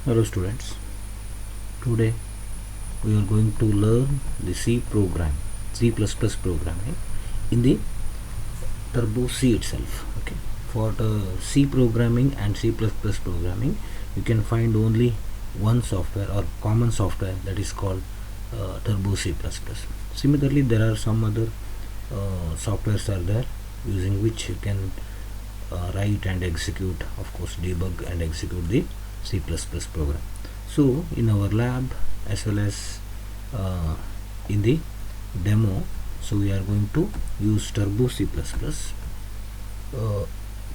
Hello students, today we are going to learn the C programming in the Turbo C itself. Okay, for the C programming and C++ programming, you can find only one software or common software, that is called Turbo C++. Similarly, there are some other softwares are there using which you can write and execute, of course debug and execute the C++ program. So in our lab as well as in the demo, so we are going to use Turbo C++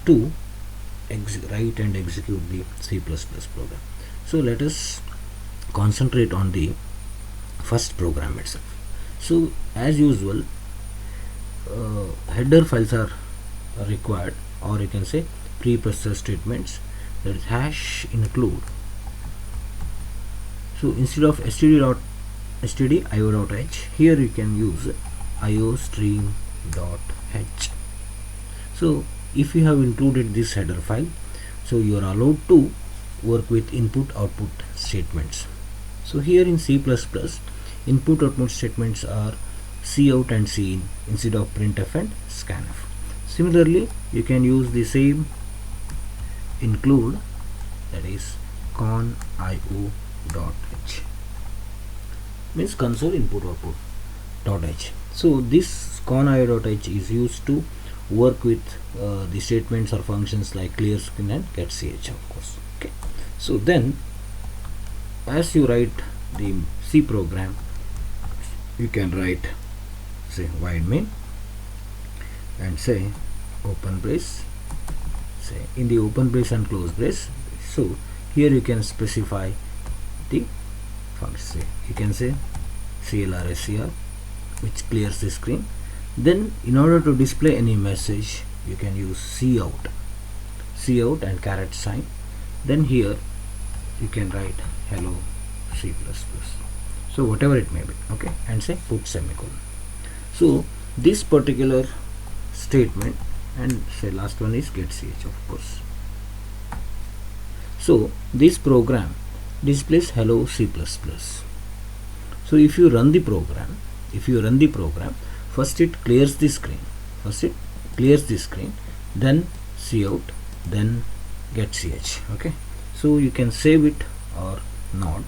to write and execute the C++ program. So let us concentrate on the first program itself. So as usual, header files are required, or you can say preprocessor statements, that is hash include. So instead of std io.h, here you can use iostream.h. so if you have included this header file, so you are allowed to work with input output statements. So here in C++, input output statements are cout and cin instead of printf and scanf. Similarly, you can use the same include, that is conio.h, means console input output .h. So this conio.h is used to work with the statements or functions like clear screen and getch, of course. Okay, so then as you write the C program, you can write, say, void main and say open brace, say in the open brace and close brace. So here you can specify the function, you can say clr which clears the screen. Then in order to display any message, you can use cout and caret sign. Then here you can write hello C++, so whatever it may be, okay, and say put semicolon. So this particular statement, and say last one is getch, of course. So this program displays hello C++. So if you run the program, first it clears the screen, then cout, then getch. Okay, so you can save it or not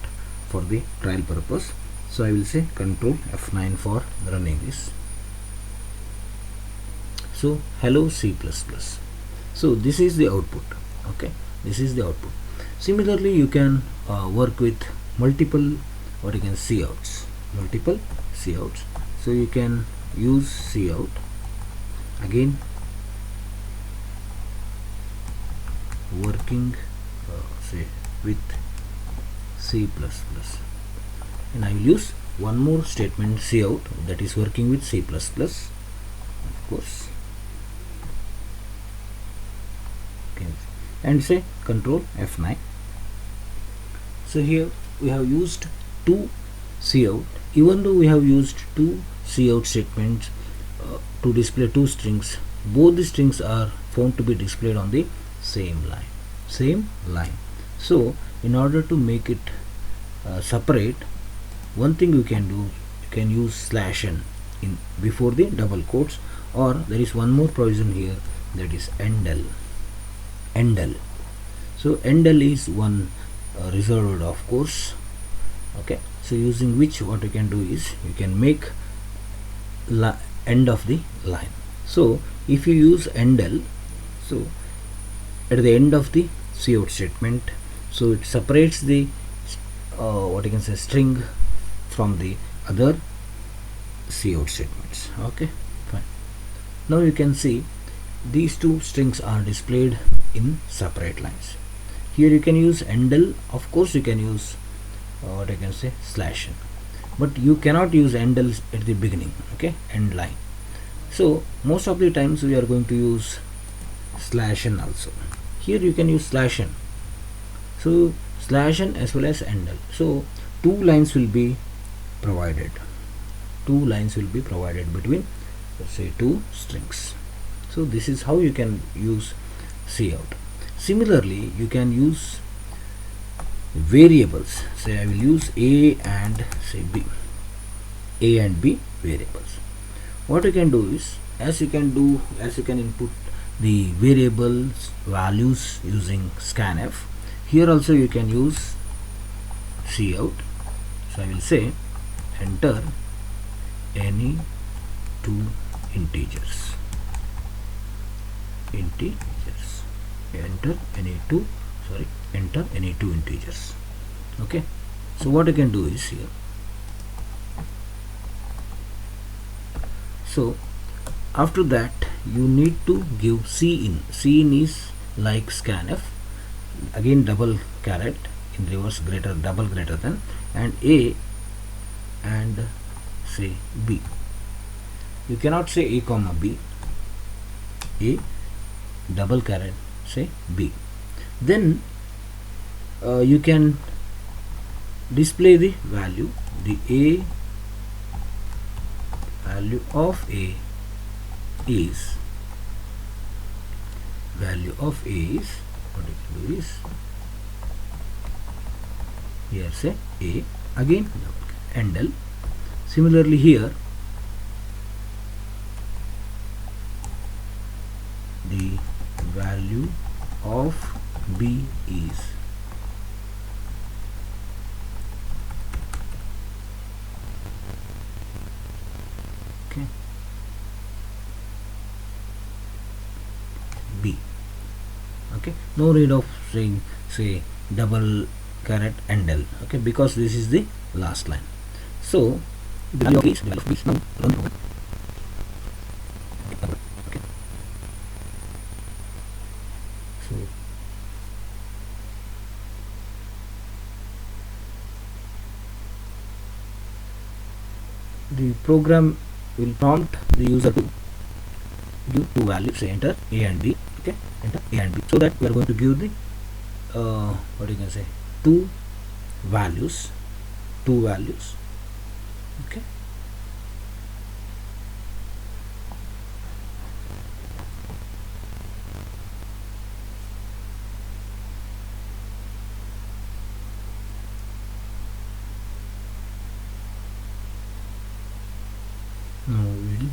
for the trial purpose. So I will say control F9 for running this. So hello C++. So this is the output. Okay, this is the output. Similarly, you can work with multiple couts. So you can use cout, again working say with C++, and I will use one more statement cout, that is working with C++, of course. Okay, and say control F9. So here we have used two cout. Even though we have used two cout statements to display two strings, both the strings are found to be displayed on the same line. So in order to make it separate, one thing you can do, you can use /n in before the double quotes, or there is one more provision here, that is endl. So endl is one reserved, of course. Okay, so using which what you can do is you can make end of the line. So if you use endl, so at the end of the cout statement, so it separates the string from the other cout statements. Okay, fine. Now you can see these two strings are displayed in separate lines. Here you can use endl, of course you can use /n, but you cannot use endl at the beginning, okay, end line. So most of the times we are going to use /n also. Here you can use /n, so /n as well as endl. So two lines will be provided between, let's say, two strings. So this is how you can use cout. Similarly, you can use variables, say I will use a and say b, a and b variables. What you can do is, as you can input the variables values using scanf, here also you can use cout. So I will say enter any two integers, enter any two integers. Okay, so what you can do is here, so after that you need to give cin. Cin is like scanf, again double caret in reverse, greater double greater than, and a and say b. You cannot say a comma b, a double caret say b. Then you can display the value, the a value of a is, what you can do is, here say a, again and l. Similarly here the value of b is, okay, b. Okay, no need of saying say double caret and l, okay, because this is the last line. So the value of b is now run over. Okay, so the program will prompt the user to give two values, say enter a and b. Okay, enter a and b, so that we are going to give the what you can say, two values. Okay, now we will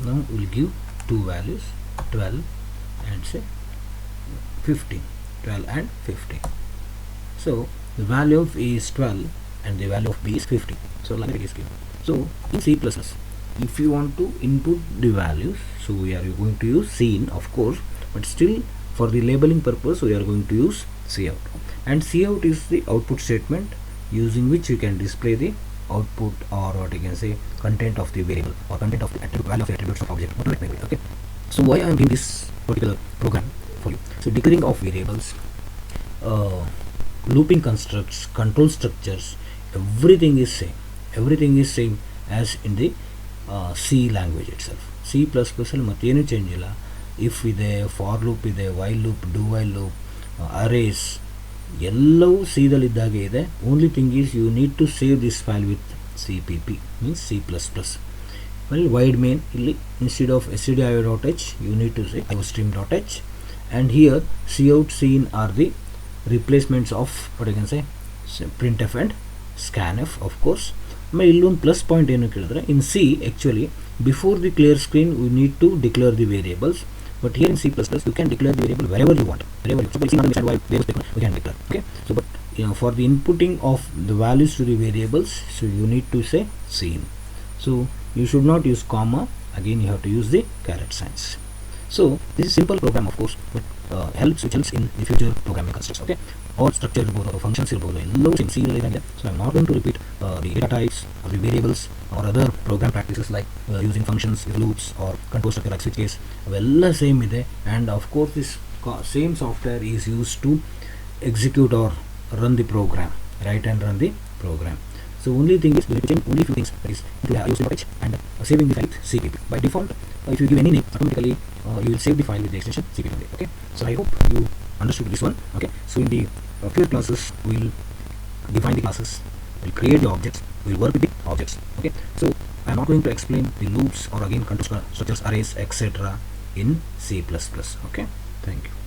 now we'll give two values, 12 and say 15, 12 and 15. So the value of a is 12 and the value of b is 15. So like it is given. So in C++, if you want to input the values, so we are going to use cin, of course, but still for the labeling purpose we are going to use cout. And cout is the output statement using which you can display the output, or what you can say, content of the variable or content of the attribute, value of the attributes of object, whatever it may be. Okay, so why I am doing this particular program for you? So declaring of variables, looping constructs, control structures, everything is same as in the C language itself. C++ ಅಲ್ಲಿ ಮತ್ತೇನು change ಇಲ್ಲ. If ಇದೆ, for loop ಇದೆ, while loop, do while loop, arrays ಎಲ್ಲವೂ ಸಿದಲ್ಲಿದ್ದಾಗೆ ಇದೆ. Only thing is you need to save this file with CPP, means C++. Well, wide main illi instead of stdio.h you need to say iostream.h, and here cout, cin are the replacements of what you can say printf and scanf, of course. illon plus point ಏನು ಕೇಳಿದ್ರೆ, in C actually before the clear screen we need to declare the variables, but here in C++ you can declare the variable wherever you want, wherever you want. We can declare, okay. So but for the inputting of the values to the variables, so you need to say cin. So you should not use comma, again you have to use the caret signs. So this is simple program, of course, but helps in the future programming constructs. Okay, all structure irbodu, functions irbodu, ಎಲ್ಲವೂ in C ಇದೆ. So I am not going to repeat the data types or the variables or other program practices like using functions, loops or control structure like switch case. ಅವೆಲ್ಲ same ಇದೆ, and of course this same software is used to execute or run the program, write and run the program. So only thing is, we need to change only few things, that is iostream.h and saving the file with CPP. By default, if you give any name, automatically you will save the file with the extension CPP. Okay, so I hope you understood this one? Okay, so in the future classes we'll define the classes, we'll create the objects, we'll work with the objects. Okay, so I'm not going to explain the loops or again control structures, arrays, etc. in C++. Okay, thank you.